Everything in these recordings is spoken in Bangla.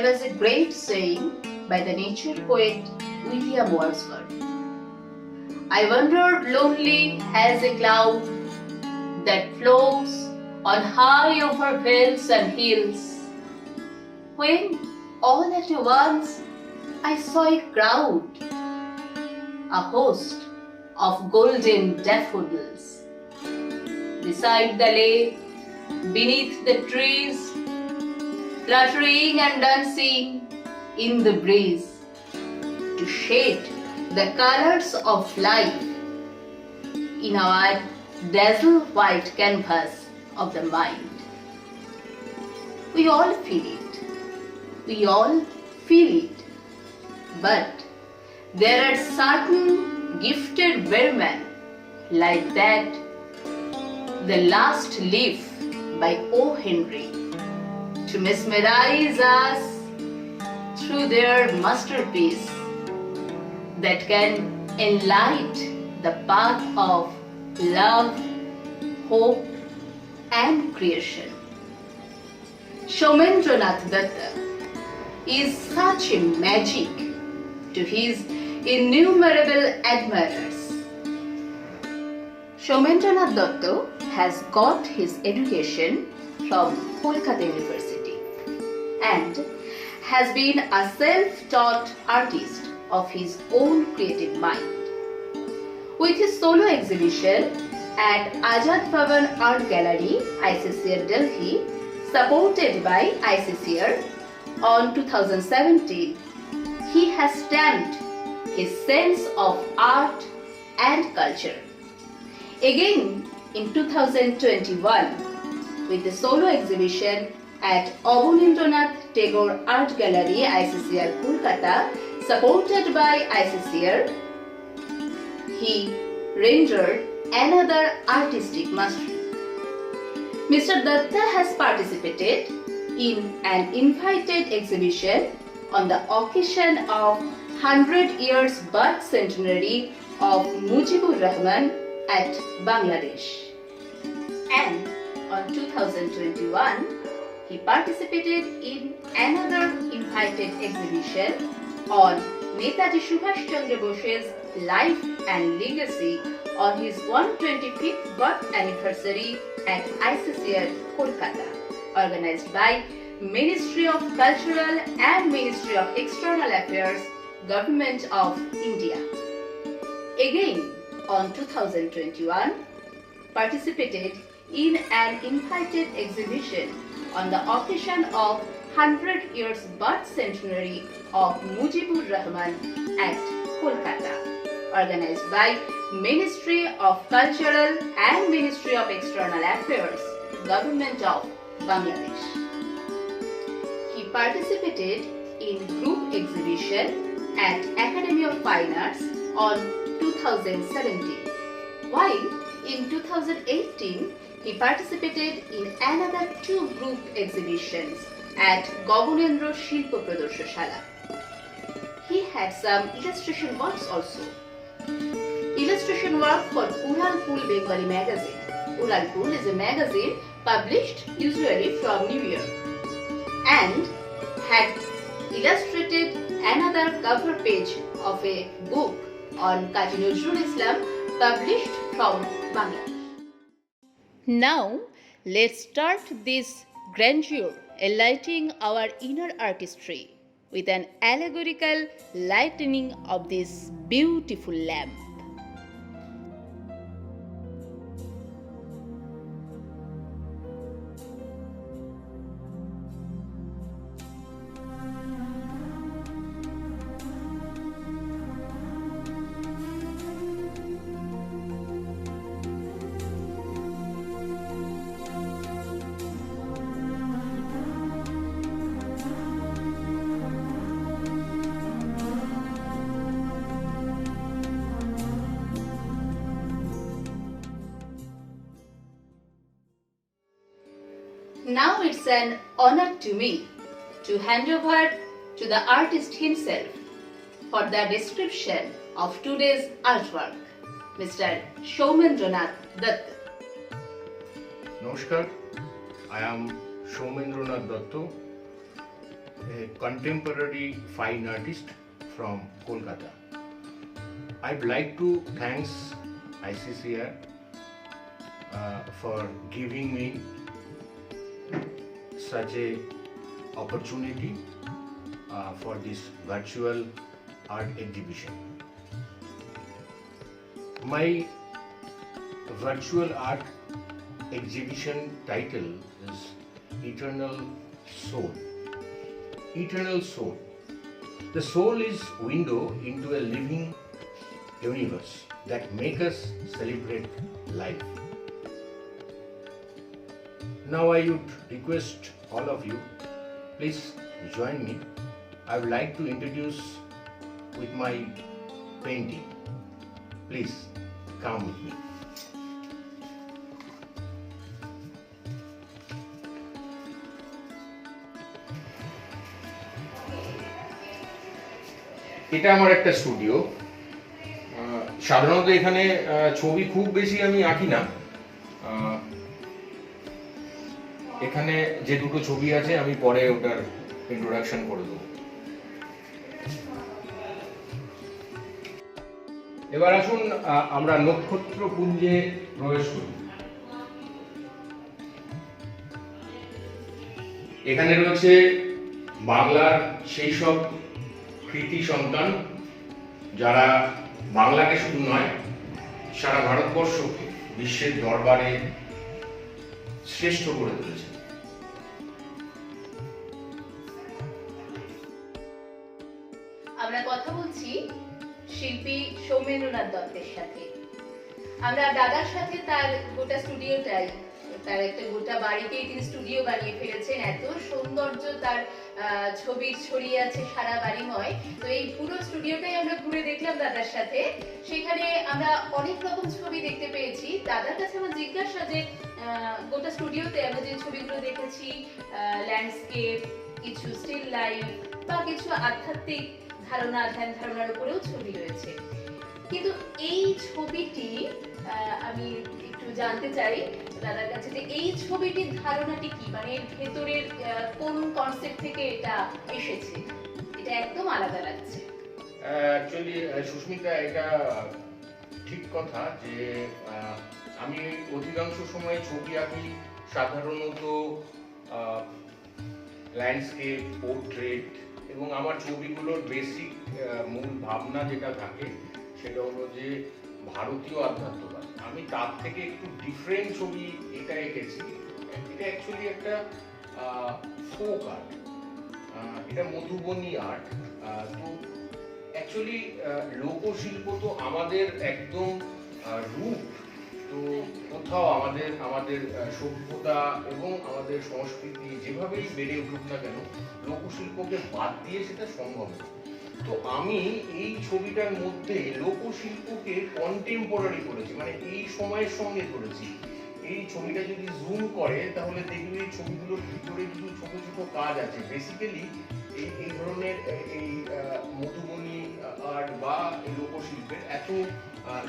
There was a great saying by the nature poet William Wordsworth. I wandered lonely as a cloud that floats on high over vales and hills, when all at once I saw a crowd, a host of golden daffodils, beside the lake, beneath the trees, fluttering and dancing in the breeze, to shade the colors of life in our dazzle white canvas of the mind. We all feel it. We all feel it. But there are certain gifted women like that, The Last Leaf by O. Henry, to mesmerize us through their masterpiece that can enlighten the path of love, hope, and creation. Somendranath Datta is such a magic to his innumerable admirers. Somendranath Datta has got his education from Kolkata University and has been a self-taught artist of his own creative mind. With his solo exhibition at Azad Bhavan Art Gallery, ICCR Delhi, supported by ICCR on 2017, he has stamped his sense of art and culture. Again, in 2021, with the solo exhibition at Abanindranath Tagore Art Gallery, ICCR Kolkata, supported by ICCR, he rendered another artistic mastery. Mr. Datta has participated in an invited exhibition on the occasion of 100 years birth centenary of Mujibur Rahman at Bangladesh. And on 2021, he participated in another invited exhibition on Netaji Subhash Chandra Bose's life and legacy on his 125th birth anniversary at ICCR Kolkata, organized by Ministry of Cultural and Ministry of External Affairs, Government of India. Again, on 2021, participated in an invited exhibition on the occasion of 100 years birth centenary of Mujibur Rahman at Kolkata, organized by Ministry of Cultural and Ministry of External Affairs, Government of Bangladesh. He participated in group exhibition at Academy of Fine Arts on 2017, while in 2018 he participated in another two group exhibitions at Govinendra Shilpo Pradarshashala. He had some illustration works also. Illustration work for Uralpul Bengali magazine. Uralpul is a magazine published usually from New York, and had illustrated another cover page of a book on Kazi Nazrul Islam published from Bangladesh. Now, let's start this grandeur enlightening our inner artistry with an allegorical lightening of this beautiful lamp. Now it's an honor to me to hand over to the artist himself for the description of today's artwork, Mr. Somendranath Datta. Namaskar, I am Somendranath Datta, a contemporary fine artist from Kolkata. I'd like to thank ICCR for giving me such a opportunity for this virtual art exhibition. My virtual art exhibition title is Eternal Soul. Eternal Soul. The soul is window into a living universe that make us celebrate life. Now I would request all of you, please join me. I would like to introduce with my painting. Please come with me. এটা আমার একটা স্টুডিও। সাধারণত এখানে ছবি খুব বেশি আমি আঁকি না। এখানে যে দুটো ছবি আছে আমি পরে ওটার ইন্ট্রোডাকশন করে দেবো। এবার আসুন আমরা নক্ষত্রপুঞ্জে প্রবেশ করি। এখানে রয়েছে বাংলার সেই সব কৃতি সন্তান যারা বাংলাকে শুধু নয় সারা ভারতবর্ষকে বিশ্বের দরবারে শ্রেষ্ঠ করে তুলেছে। আমরা কথা বলছি শিল্পী সৌমেন্দ্রনাথ দত্তের সাথে। আমরা দাদার সাথে তার গোটা স্টুডিওটাই, তার একটা গোটা বাড়িতেই তিনি স্টুডিও বানিয়ে ফেলেছেন। এত সৌন্দর্য তার ছবি ছড়িয়ে আছে সারা বাড়িময়। তো এই পুরো স্টুডিওটাই আমরা ঘুরে দেখলাম দাদার সাথে। সেখানে আমরা অনেক রকম ছবি দেখতে পেয়েছি। দাদার কাছে আমার জিজ্ঞাসা যে গোটা স্টুডিওতে আমরা যে ছবিগুলো দেখেছি, ল্যান্ডস্কেপ, কিছু স্টিল লাইফ বা কিছু আধ্যাত্মিক ধারণা, ধ্যান ধারণার উপরেও ছবি রয়েছে, কিন্তু এই ছবিটি আমি একটু জানতে চাই দাদার কাছে যে এই ছবিটির ধারণাটি কি, মানে এর ভেতরের কোন কনসেপ্ট থেকে এটা এসেছে? এটা একদম আলাদা লাগছে। অ্যাকচুয়ালি সুস্মিতা, এটা ঠিক কথা যে আমি অধিকাংশ সময় ছবি আঁকি সাধারণত ল্যান্ডস্কেপ, পোর্ট্রেট, এবং আমার ছবিগুলোর বেসিক মূল ভাবনা যেটা থাকে সেটা হলো যে ভারতীয় আধ্যাত্মবাদ। আমি তার থেকে একটু ডিফারেন্ট ছবি এটা এঁকেছি। এটা অ্যাকচুয়ালি একটা ফোক আর্ট, এটা মধুবনী আর্ট। তো অ্যাকচুয়ালি লোকশিল্প তো আমাদের একদম রূপ। তো কোথাও আমাদের সভ্যতা এবং আমাদের সংস্কৃতি যেভাবেই বেড়ে উঠুক না কেন, লোকশিল্পকে বাদ দিয়ে সেটা সম্ভব না। তো আমি এই ছবিটার মধ্যে লোকশিল্পকে কন্টেম্পোরারি করেছি, মানে এই সময়ের সঙ্গে করেছি। এই ছবিটা যদি জুম করে তাহলে দেখবে এই ছবিগুলোর ভিতরে কিছু ছোট ছোট কাজ আছে। বেসিক্যালি এই ধরনের এই মধুবনী আর্ট বা এই লোকশিল্পের এত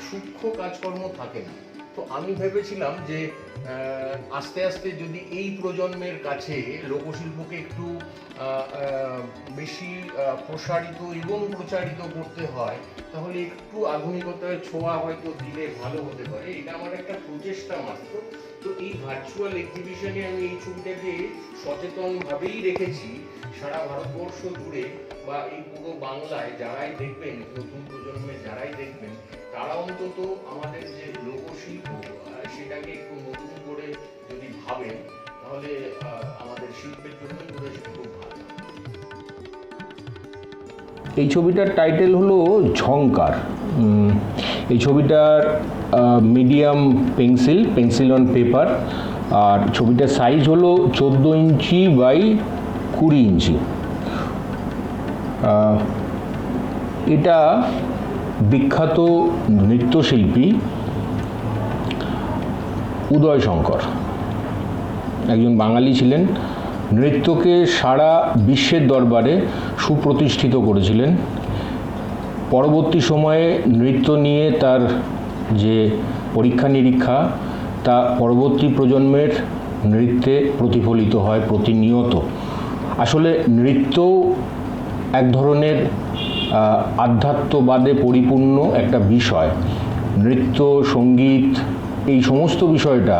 সূক্ষ্ম কাজকর্ম থাকে না। তো আমি ভেবেছিলাম যে আস্তে আস্তে যদি এই প্রজন্মের কাছে লোকশিল্পকে একটু বেশি প্রসারিত এবং প্রচারিত করতে হয়, তাহলে একটু আধুনিকতার ছোঁয়া হয়তো দিলে ভালো হতে পারে। এটা আমার একটা প্রচেষ্টা মাত্র। তো এই ভার্চুয়াল এক্সিবিশনে আমি এই ছবিটাকে সচেতনভাবেই রেখেছি। সারা ভারতবর্ষ জুড়ে বা এই পুরো বাংলায় যারাই দেখবেন, নতুন প্রজন্মের যারাই দেখবেন, তারা অন্তত আমাদের যে লোকশিল্প সেটাকে একটু নতুন করে যদি ভাবেন, তাহলে আমাদের শিল্পের জন্য খুব ভালো। এই ছবিটার টাইটেল হলো ঝংকার। এই ছবিটার মিডিয়াম পেন্সিল অন পেপার, আর ছবিটার সাইজ হলো 14 ইঞ্চি বাই 20 ইঞ্চি। এটা বিখ্যাত নৃত্যশিল্পী উদয় শঙ্কর, একজন বাঙালি ছিলেন। নৃত্যকে সারা বিশ্বের দরবারে সুপ্রতিষ্ঠিত করেছিলেন। পরবর্তী সময়ে নৃত্য নিয়ে তার যে পরীক্ষা নিরীক্ষা, তা পরবর্তী প্রজন্মের নৃত্যে প্রতিফলিত হয় প্রতিনিয়ত। আসলে নৃত্য এক ধরনের আধ্যাত্মবাদে পরিপূর্ণ একটা বিষয়। নৃত্য, সঙ্গীত, এই সমস্ত বিষয়টা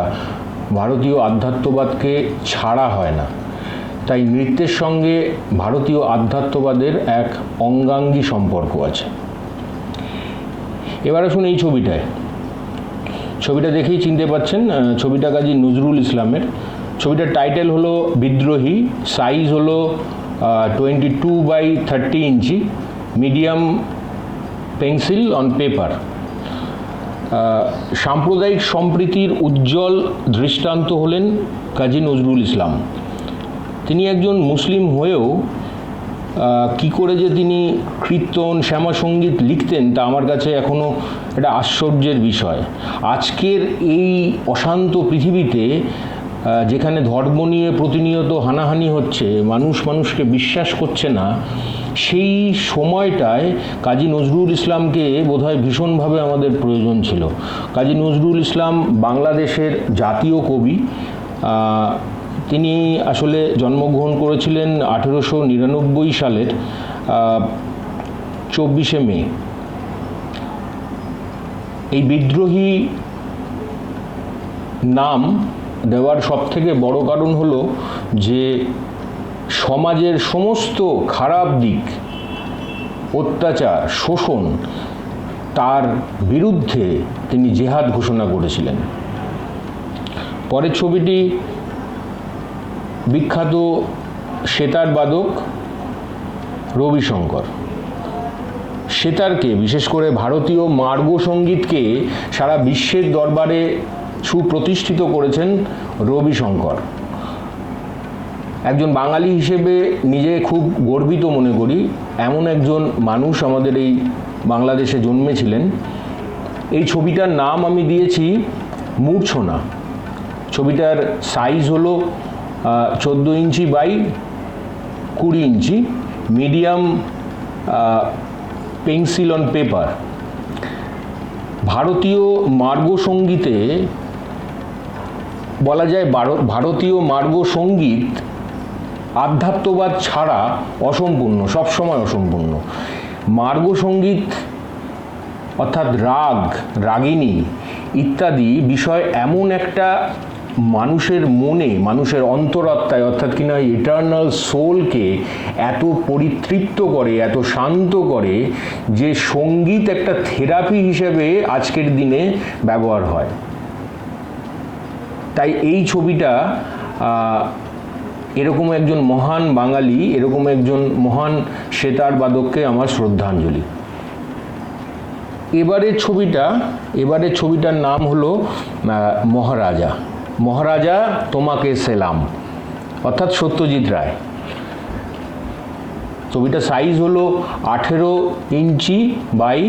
ভারতীয় আধ্যাত্মবাদকে ছাড়া হয় না। তাই নৃত্যের সঙ্গে ভারতীয় আধ্যাত্মবাদের এক অঙ্গাঙ্গী সম্পর্ক আছে। এবার আসুন এই ছবিটা দেখেই চিনতে পাচ্ছেন, ছবিটা কাজী নজরুল ইসলামের। ছবিটার টাইটেল হলো বিদ্রোহী, সাইজ হলো 22x30 inch, medium pencil on paper. সাম্প্রদায়িক সম্প্রীতির উজ্জ্বল দৃষ্টান্ত হলেন কাজী নজরুল ইসলাম। তিনি একজন মুসলিম হয়েও কি করে যে তিনি কীর্তন, শ্যামাসঙ্গীত লিখতেন তা আমার কাছে এখনও একটা আশ্চর্যের বিষয়। আজকের এই অশান্ত পৃথিবীতে যেখানে ধর্ম নিয়ে প্রতিনিয়ত হানাহানি হচ্ছে, মানুষ মানুষকে বিশ্বাস করছে না, সেই সময়টায় কাজী নজরুল ইসলামকে বোধহয় ভীষণভাবে আমাদের প্রয়োজন ছিল। কাজী নজরুল ইসলাম বাংলাদেশের জাতীয় কবি। তিনি আসলে জন্মগ্রহণ করেছিলেন 1899 সালের 24শে মে। এই বিদ্রোহী নাম দেওয়ার সবথেকে বড় কারণ হলো যে সমাজের সমস্ত খারাপ দিক, অত্যাচার, শোষণ, তার বিরুদ্ধে তিনি জেহাদ ঘোষণা করেছিলেন। পরের ছবিটি বিখ্যাত সেতার বাদক রবিশঙ্কর। সেতারকে, বিশেষ করে ভারতীয় মার্গ সঙ্গীতকে সারা বিশ্বের দরবারে সুপ্রতিষ্ঠিত করেছেন রবিশঙ্কর। একজন বাঙালি হিসেবে নিজে খুব গর্বিত মনে করি, এমন একজন মানুষ আমাদের এই বাংলাদেশে জন্মেছিলেন। এই ছবিটার নাম আমি দিয়েছি মূর্ছনা। ছবিটার সাইজ হলো 14 inch by 20 inch, medium pencil on paper. ভারতীয় মার্গ সঙ্গীতে বলা যায় ভারতীয় মার্গ সঙ্গীত আধ্যাত্মবাদ ছাড়া অসম্পূর্ণ, সবসময় অসম্পূর্ণ। মার্গ সঙ্গীত অর্থাৎ রাগ, রাগিনী ইত্যাদি বিষয় এমন একটা মানুষের মনে, মানুষের অন্তরাত্মায় অর্থাৎ কিনা ইটারনাল সোলকে এত পরিতৃপ্ত করে, এত শান্ত করে যে সঙ্গীত একটা থেরাপি হিসেবে আজকের দিনে ব্যবহার হয়। তাই এই ছবিটা এরকম একজন মহান বাঙালি, এরকম একজন মহান সেতার বাদককে আমার শ্রদ্ধাঞ্জলি। এবারের ছবিটার নাম হলো মহারাজা। মহারাজা তোমাকে সেলাম, অর্থাৎ সত্যজিৎ রায়। ছবিটার সাইজ হলো 18 inch by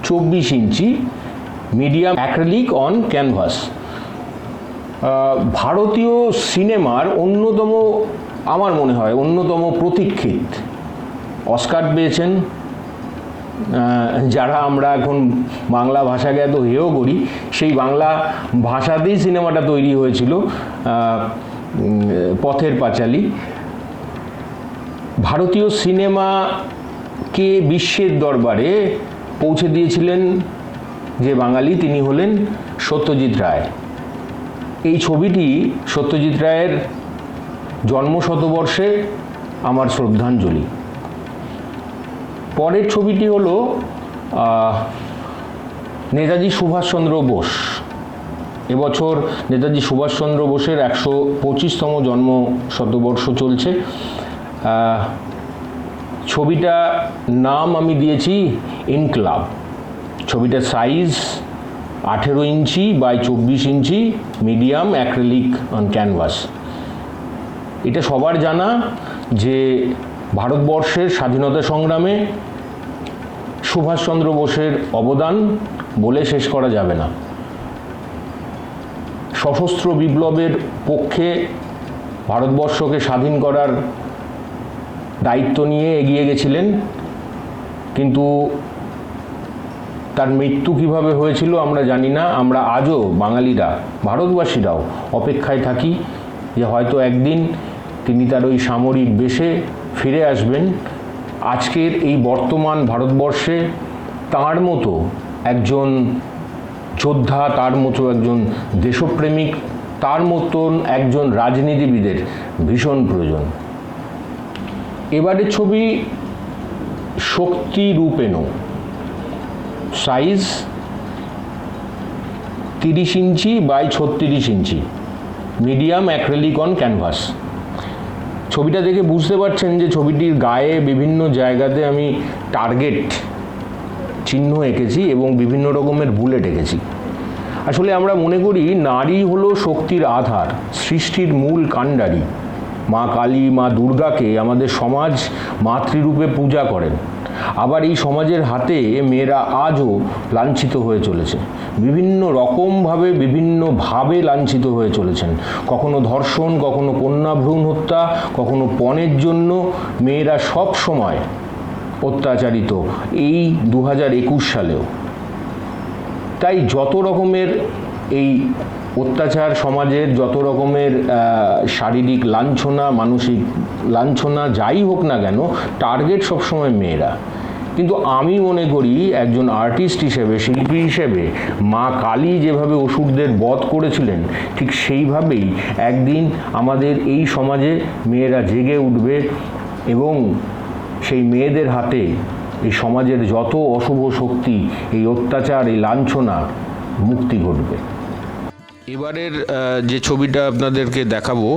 24 inch, medium acrylic on canvas. ভারতীয় সিনেমার অন্যতম, আমার মনে হয় অন্যতম প্রতীক্ষিত, অস্কার পেয়েছেন যারা আমরা এখন বাংলা ভাষাকে এত হেয় করি, সেই বাংলা ভাষাতেই সিনেমাটা তৈরি হয়েছিল, পথের পাঁচালী। ভারতীয় সিনেমাকে বিশ্বের দরবারে পৌঁছে দিয়েছিলেন যে বাঙালি, তিনি হলেন সত্যজিৎ রায়। এই ছবিটি সত্যজিৎ রায়ের জন্মশতবর্ষে আমার শ্রদ্ধাঞ্জলি। পরের ছবিটি হলো নেতাজি সুভাষচন্দ্র বোস। এবছর নেতাজি সুভাষচন্দ্র বোসের 125তম জন্ম শতবর্ষ চলছে। ছবিটা নাম আমি দিয়েছি ইনকলাব। ছবিটার size 18 inch by 24 inch, medium acrylic on canvas. এটা সবার জানা যে ভারতবর্ষের স্বাধীনতা সংগ্রামে সুভাষচন্দ্র বোসের অবদান বলে শেষ করা যাবে না। সশস্ত্র বিপ্লবের পক্ষে ভারতবর্ষকে স্বাধীন করার দায়িত্ব নিয়ে এগিয়ে গেছিলেন, কিন্তু তার মৃত্যু কিভাবে হয়েছিল আমরা জানি না। আমরা আজও বাঙালিরা, ভারতবাসীরাও অপেক্ষায় থাকি যে হয়তো একদিন তিনি তার ওই সামরিক বেশে ফিরে আসবেন। আজকের এই বর্তমান ভারতবর্ষে তার মতো একজন যোদ্ধা, তার মতো একজন দেশপ্রেমিক, তার মতন একজন রাজনীতিবিদের ভীষণ প্রয়োজন। এবারের ছবি শক্তি রূপেণ, size 30 inch by 36 inch, medium acrylic on canvas. ছবিটা দেখে বুঝতে পারছেন যে ছবিটির গায়ে বিভিন্ন জায়গাতে আমি টার্গেট চিহ্ন এঁকেছি এবং বিভিন্ন রকমের বুলেট এঁকেছি। আসলে আমরা মনে করি নারী হলো শক্তির আধার, সৃষ্টির মূল কাণ্ডারী। মা কালী, মা দুর্গাকে আমাদের সমাজ মাতৃরূপে পূজা করেন। আবার এই সমাজের হাতে মেয়েরা আজও লাঞ্ছিত হয়ে চলেছে, বিভিন্ন রকমভাবে বিভিন্নভাবে লাঞ্ছিত হয়ে চলেছেন। কখনো ধর্ষণ, কখনো কন্যা ভ্রূণ হত্যা, কখনো পণের জন্য মেয়েরা সব সময় অত্যাচারিত, এই 2021 সালেও। তাই যত রকমের এই অত্যাচার সমাজের, যত রকমের শারীরিক লাঞ্ছনা, মানসিক লাঞ্ছনা যাই হোক না কেন, টার্গেট সবসময় মেয়েরা। কিন্তু আমি মনে করি একজন আর্টিস্ট হিসেবে, শিল্পী হিসেবে, মা কালী যেভাবে অসুরদের বধ করেছিলেন, ঠিক সেইভাবেই একদিন আমাদের এই সমাজে মেয়েরা জেগে উঠবে এবং সেই মেয়েদের হাতে এই সমাজের যত অশুভ শক্তি, এই অত্যাচার, এই লাঞ্ছনা মুক্তি ঘটবে। এবারের যে ছবিটা আপনাদেরকে দেখাবো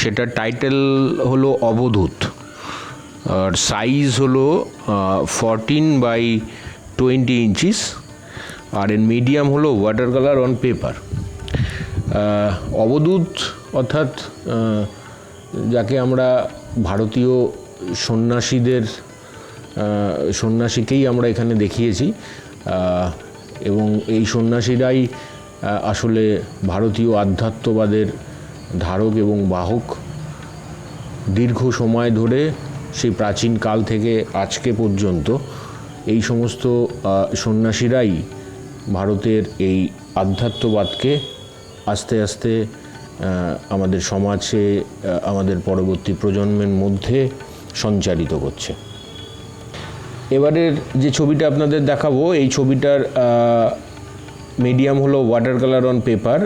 সেটার টাইটেল হলো অবধূত, আর সাইজ হলো 14 বাই 20 ইঞ্চিস, আর এর মিডিয়াম হলো ওয়াটার কালার অন পেপার। অবধূত অর্থাৎ যাকে আমরা ভারতীয় সন্ন্যাসীকেই আমরা এখানে দেখিয়েছি, এবং এই সন্ন্যাসীরাই আসলে ভারতীয় আধ্যাত্মবাদের ধারক এবং বাহক। দীর্ঘ সময় ধরে সেই প্রাচীন কাল থেকে আজকে পর্যন্ত এই সমস্ত সন্ন্যাসীরাই ভারতের এই আধ্যাত্মবাদকে আস্তে আস্তে আমাদের সমাজে, আমাদের পরবর্তী প্রজন্মের মধ্যে সঞ্চারিত করছে। এবারের যে ছবিটা আপনাদের দেখাবো, এই ছবিটার মিডিয়াম হলো ওয়াটার কালার অন পেপার।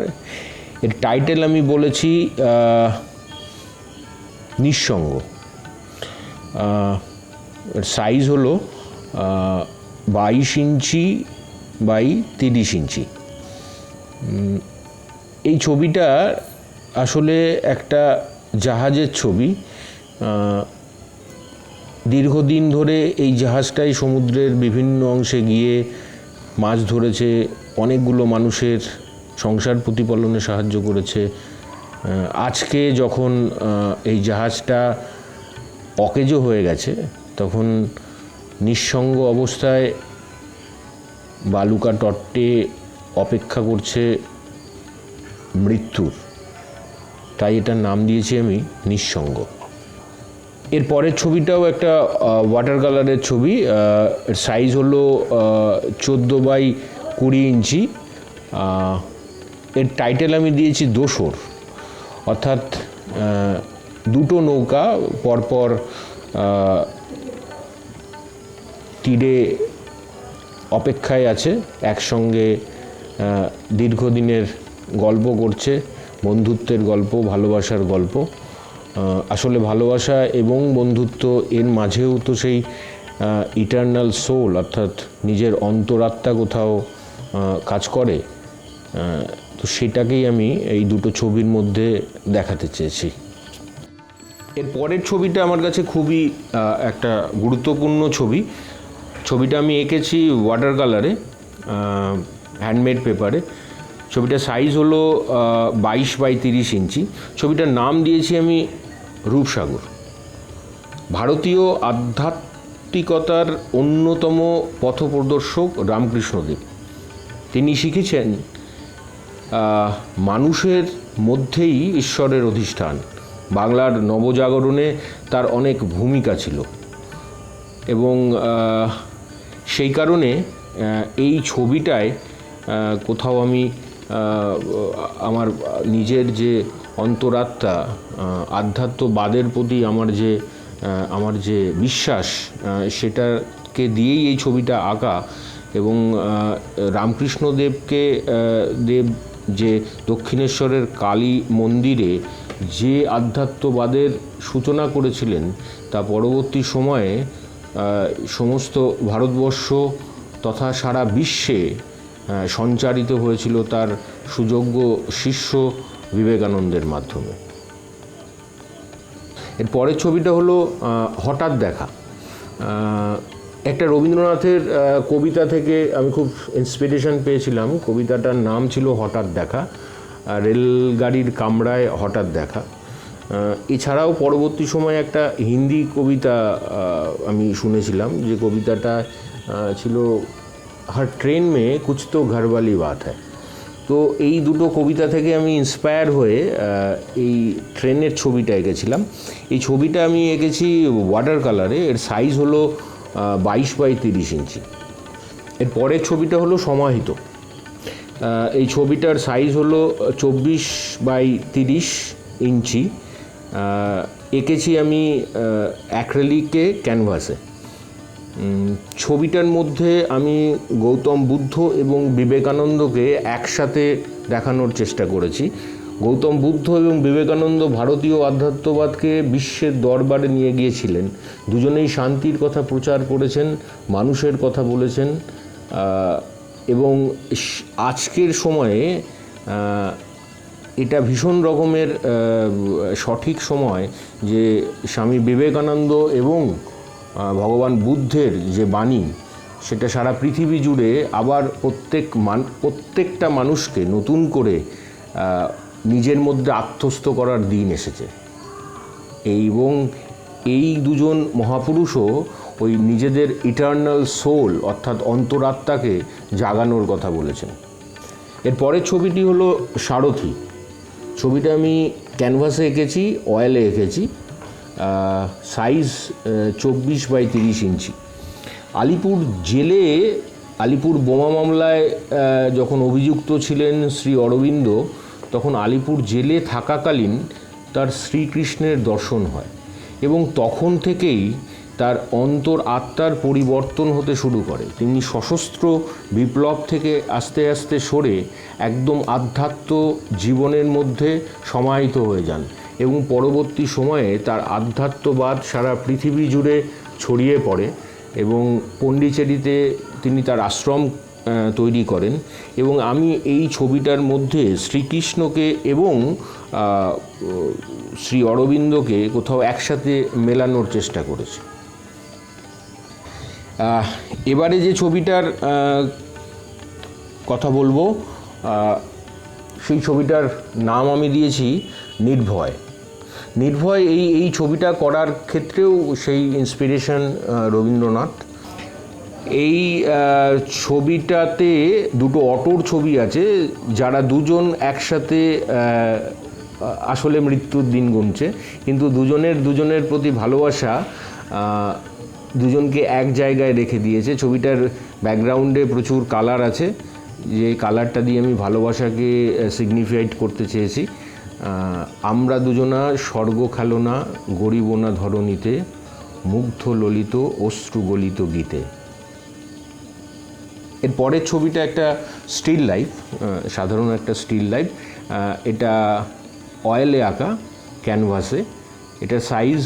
এর টাইটেল আমি বলেছি নিঃসঙ্গ। সাইজ হলো 22 ইঞ্চি বাই 30 ইঞ্চি। এই ছবিটা আসলে একটা জাহাজের ছবি। দীর্ঘদিন ধরে এই জাহাজটাই সমুদ্রের বিভিন্ন অংশে গিয়ে মাছ ধরেছে, অনেকগুলো মানুষের সংসার প্রতিপালনে সাহায্য করেছে। আজকে যখন এই জাহাজটা অকেজো হয়ে গেছে, তখন নিঃসঙ্গ অবস্থায় বালুকা তটে অপেক্ষা করছে মৃত্যুর। তাই এটার নাম দিয়েছি আমি নিঃসঙ্গ। এর পরের ছবিটাও একটা ওয়াটার কালারের ছবি। এর সাইজ হলো 14 বাই 20 ইঞ্চি। এর টাইটেল আমি দিয়েছি দোসর, অর্থাৎ দুটো নৌকা পরপর তীরে অপেক্ষায় আছে, একসঙ্গে দীর্ঘদিনের গল্প করছে, বন্ধুত্বের গল্প, ভালোবাসার গল্প। আসলে ভালোবাসা এবং বন্ধুত্ব এর মাঝেও তো সেই ইটারনাল সোল, অর্থাৎ নিজের অন্তরাত্মা কোথাও কাজ করে। তো সেটাকেই আমি এই দুটো ছবির মধ্যে দেখাতে চেয়েছি। এর পরের ছবিটা আমার কাছে খুবই একটা গুরুত্বপূর্ণ ছবি। ছবিটা আমি এঁকেছি ওয়াটার কালারে, হ্যান্ডমেড পেপারে। ছবিটার সাইজ হলো 22 বাই 30 ইঞ্চি। ছবিটার নাম দিয়েছি আমি রূপসাগর। ভারতীয় আধ্যাত্মিকতার অন্যতম পথপ্রদর্শক রামকৃষ্ণদেব, তিনি শিখেছেন মানুষের মধ্যেই ঈশ্বরের অধিষ্ঠান। বাংলার নবজাগরণে তার অনেক ভূমিকা ছিল এবং সেই কারণে এই ছবিটায় কোথাও আমি আমার নিজের যে অন্তরাত্মা, আধ্যাত্মবাদের প্রতি আমার যে বিশ্বাস, সেটাকে দিয়েই এই ছবিটা আঁকা। এবং রামকৃষ্ণ দেব যে দক্ষিণেশ্বরের কালী মন্দিরে যে আধ্যাত্মবাদের সূচনা করেছিলেন, তা পরবর্তী সময়ে সমস্ত ভারতবর্ষ তথা সারা বিশ্বে সঞ্চারিত হয়েছিল তার সুযোগ্য শিষ্য বিবেকানন্দের মাধ্যমে। এর পরের ছবিটা হলো হঠাৎ দেখা। একটা রবীন্দ্রনাথের কবিতা থেকে আমি খুব ইন্সপিরেশন পেয়েছিলাম। কবিতাটার নাম ছিল হঠাৎ দেখা, রেলগাড়ির কামরায় হঠাৎ দেখা। এছাড়াও পরবর্তী সময়ে একটা হিন্দি কবিতা আমি শুনেছিলাম, যে কবিতাটা ছিল হর ট্রেন মে কুছ তো ঘরওয়ালি বাত হ্যায়। তো এই দুটো কবিতা থেকে আমি ইন্সপায়ার হয়ে এই ট্রেনের ছবিটা এঁকেছিলাম। এই ছবিটা আমি এঁকেছি ওয়াটার কালারে। এর সাইজ হলো 22x30 ইঞ্চি। এর পরের ছবিটা হলো সমাহিত। এই ছবিটার সাইজ হলো 24x30 ইঞ্চি। এঁকেছি আমি অ্যাক্রেলিকে ক্যানভাসে। ছবিটার মধ্যে আমি গৌতম বুদ্ধ এবং বিবেকানন্দকে একসাথে দেখানোর চেষ্টা করেছি। গৌতম বুদ্ধ এবং বিবেকানন্দ ভারতীয় আধ্যাত্মবাদকে বিশ্বের দরবারে নিয়ে গিয়েছিলেন। দুজনেই শান্তির কথা প্রচার করেছেন, মানুষের কথা বলেছেন। এবং আজকের সময়ে এটা ভীষণ রকমের সঠিক সময় যে স্বামী বিবেকানন্দ এবং ভগবান বুদ্ধের যে বাণী, সেটা সারা পৃথিবী জুড়ে আবার প্রত্যেকটা মানুষকে নতুন করে নিজের মধ্যে আত্মস্থ করার দিন এসেছে। এবং এই দুজন মহাপুরুষও ওই নিজেদের ইটার্নাল সোল অর্থাৎ অন্তরাত্মাকে জাগানোর কথা বলেছেন। এর পরের ছবিটি হলো সারথি। ছবিটা আমি ক্যানভাসে এঁকেছি, অয়েলে এঁকেছি। সাইজ 24x30 ইঞ্চি। আলিপুর জেলে, আলিপুর বোমা মামলায় যখন অভিযুক্ত ছিলেন শ্রী অরবিন্দ, তখন আলিপুর জেলে থাকাকালীন তার শ্রীকৃষ্ণের দর্শন হয় এবং তখন থেকেই তার অন্তর আত্মার পরিবর্তন হতে শুরু করে। তিনি সশস্ত্র বিপ্লব থেকে আস্তে আস্তে সরে একদম আধ্যাত্ম জীবনের মধ্যে সমাহিত হয়ে যান এবং পরবর্তী সময়ে তার আধ্যাত্মবাদ সারা পৃথিবী জুড়ে ছড়িয়ে পড়ে এবং পণ্ডিচেরিতে তিনি তার আশ্রম তৈরি করেন। এবং আমি এই ছবিটার মধ্যে শ্রীকৃষ্ণকে এবং শ্রী অরবিন্দকে কোথাও একসাথে মেলানোর চেষ্টা করেছি। এবারে যে ছবিটার কথা বলবো, সেই ছবিটার নাম আমি দিয়েছি নির্ভয়। নির্ভয় এই ছবিটা করার ক্ষেত্রেও সেই ইন্সপিরেশন রবীন্দ্রনাথ। এই ছবিটাতে দুটো অটোর ছবি আছে, যারা দুজন একসাথে আসলে মৃত্যুর দিন গুনছে, কিন্তু দুজনের প্রতি ভালোবাসা দুজনকে এক জায়গায় রেখে দিয়েছে। ছবিটার ব্যাকগ্রাউন্ডে প্রচুর কালার আছে, যে কালারটা দিয়ে আমি ভালোবাসাকে সিগনিফাইড করতে চেয়েছি। আমরা দুজনা স্বর্গ খেলো না, গরিব না ধরণীতে, মুগ্ধ ললিত অশ্রু গলিত গীতে। এর পরের ছবিটা একটা স্টিল লাইফ, সাধারণ একটা স্টিল লাইফ। এটা অয়েলে আঁকা ক্যানভাসে। এটার সাইজ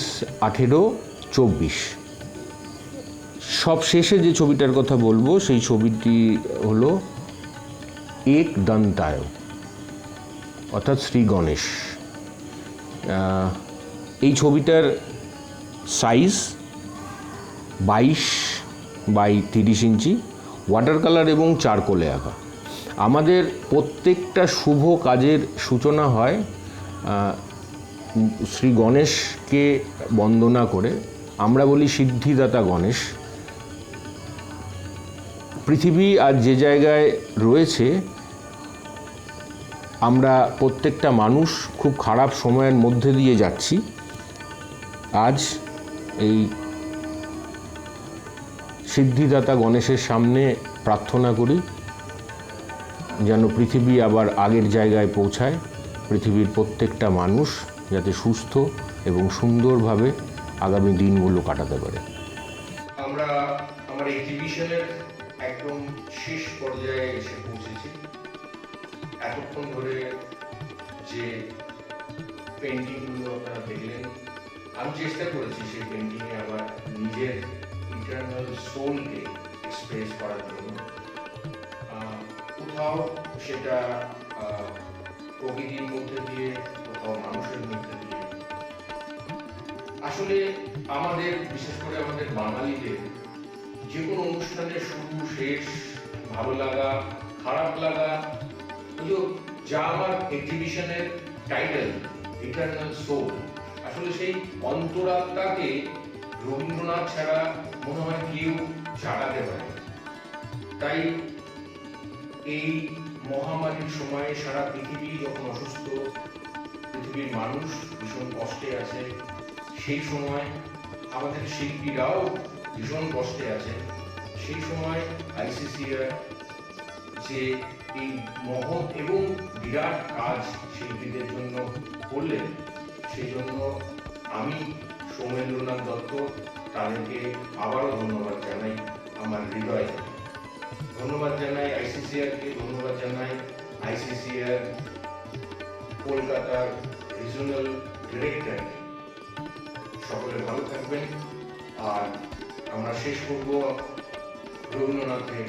18x24। সব শেষে যে ছবিটার কথা বলবো সেই ছবিটি হলো এক দন্তায়, অর্থাৎ শ্রী গণেশ। এই ছবিটার সাইজ 22x30 ইঞ্চি, ওয়াটার কালার এবং চারকোলে আঁকা। আমাদের প্রত্যেকটা শুভ কাজের সূচনা হয় শ্রী গণেশকে বন্দনা করে। আমরা বলি সিদ্ধিদাতা গণেশ। পৃথিবী আজ যে জায়গায় রয়েছে, আমরা প্রত্যেকটা মানুষ খুব খারাপ সময়ের মধ্যে দিয়ে যাচ্ছি। আজ এই সিদ্ধিদাতা গণেশের সামনে প্রার্থনা করি যেন পৃথিবী আবার আগের জায়গায় পৌঁছায় পৃথিবীর প্রত্যেকটা মানুষ যাতে সুস্থ এবং সুন্দরভাবে আগামী দিনগুলো কাটাতে পারে। আমরা আমার এক্সিবিশনের একদম শেষ পর্যায়ে এসে পৌঁছেছি। এতক্ষণ ধরে যে পেন্টিংগুলো আপনারা দেখলেন, আমি চেষ্টা করেছি সেই পেন্টিংয়ে আমার নিজের ইন্টারনাল সোলকে এক্সপ্রেস করার জন্য। কোথাও সেটা প্রকৃতির মধ্যে দিয়ে, কোথাও মানুষের মধ্যে দিয়ে। আসলে আমাদের, বিশেষ করে আমাদের বাঙালিদের, যে কোনো অনুষ্ঠানের শুরু শেষ, ভালো লাগা খারাপ লাগা, যা আমার এক্সিবিশনের টাইটেল ইটারনাল সোল, আসলে সেই অন্তরাত্মাকে রবীন্দ্রনাথ ছাড়া মনে হয় কেউ জাগাতে পারে। তাই এই মহামারীর সময়ে সারা পৃথিবী যখন অসুস্থ, পৃথিবীর মানুষ ভীষণ কষ্টে আছে, সেই সময় আমাদের শিল্পীরাও ভীষণ কষ্টে আছে, সেই সময় আইসিসিআর যে এই মহৎ এবং বিরাট কাজ শিল্পীদের জন্য করলেন, সেই জন্য আমি সৌমেন্দ্রনাথ দত্ত তাদেরকে আবারও ধন্যবাদ জানাই আমার হৃদয় থেকে। ধন্যবাদ জানাই আইসিসিআরকে, ধন্যবাদ জানাই আইসিসিআর কলকাতার রিজনাল ডিরেক্টরকে। সকলে ভালো থাকবেন। আর আমরা শেষ করব রবীন্দ্রনাথের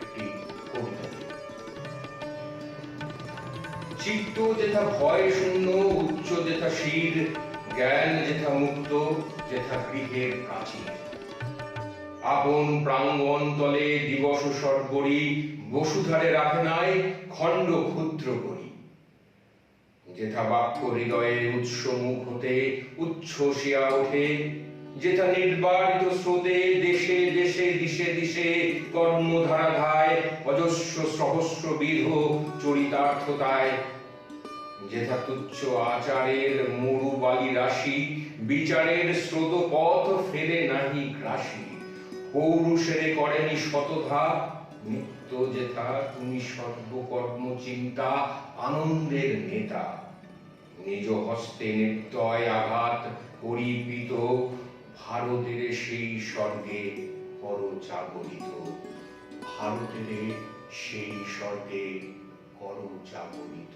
একটি কবিতা দিয়ে। চিত্ত যেথা ভয় শূন্য, উচ্চ যেথা শির, জ্ঞান যেথা মুক্ত, যেথা গৃহের প্রাচীর। আপন প্রাঙ্গণ তলে দিবস সর্বরি, বসুধারে রাখে নাই খণ্ড ক্ষুদ্র করি। যেথা বাক্য হৃদয়ে উৎস মুখ হতে উচ্ছ্বসিয়া ওঠে, যেথা নির্বারিত স্রোতে দেশে দেশে দিশে দিশে কর্মধারা ধায় অজস্র সহস্র বিধ চরিতার্থতায়। যেথা তুচ্ছ আচারের মরু বালি রাশি, বিচারের স্রোত পথ ফেরে নাহি গ্রাসী। পৌরুষেরে করেনি শতধা, নিত্য যেথা তুমি সর্বকর্ম চিন্তা আনন্দের নেতা। নিজ হস্তে নির্দয় আঘাত পরিপিত, ভারতের সেই স্বর্গে পর জাগরিত। ভারতের সেই স্বর্গে পর জাগরিত।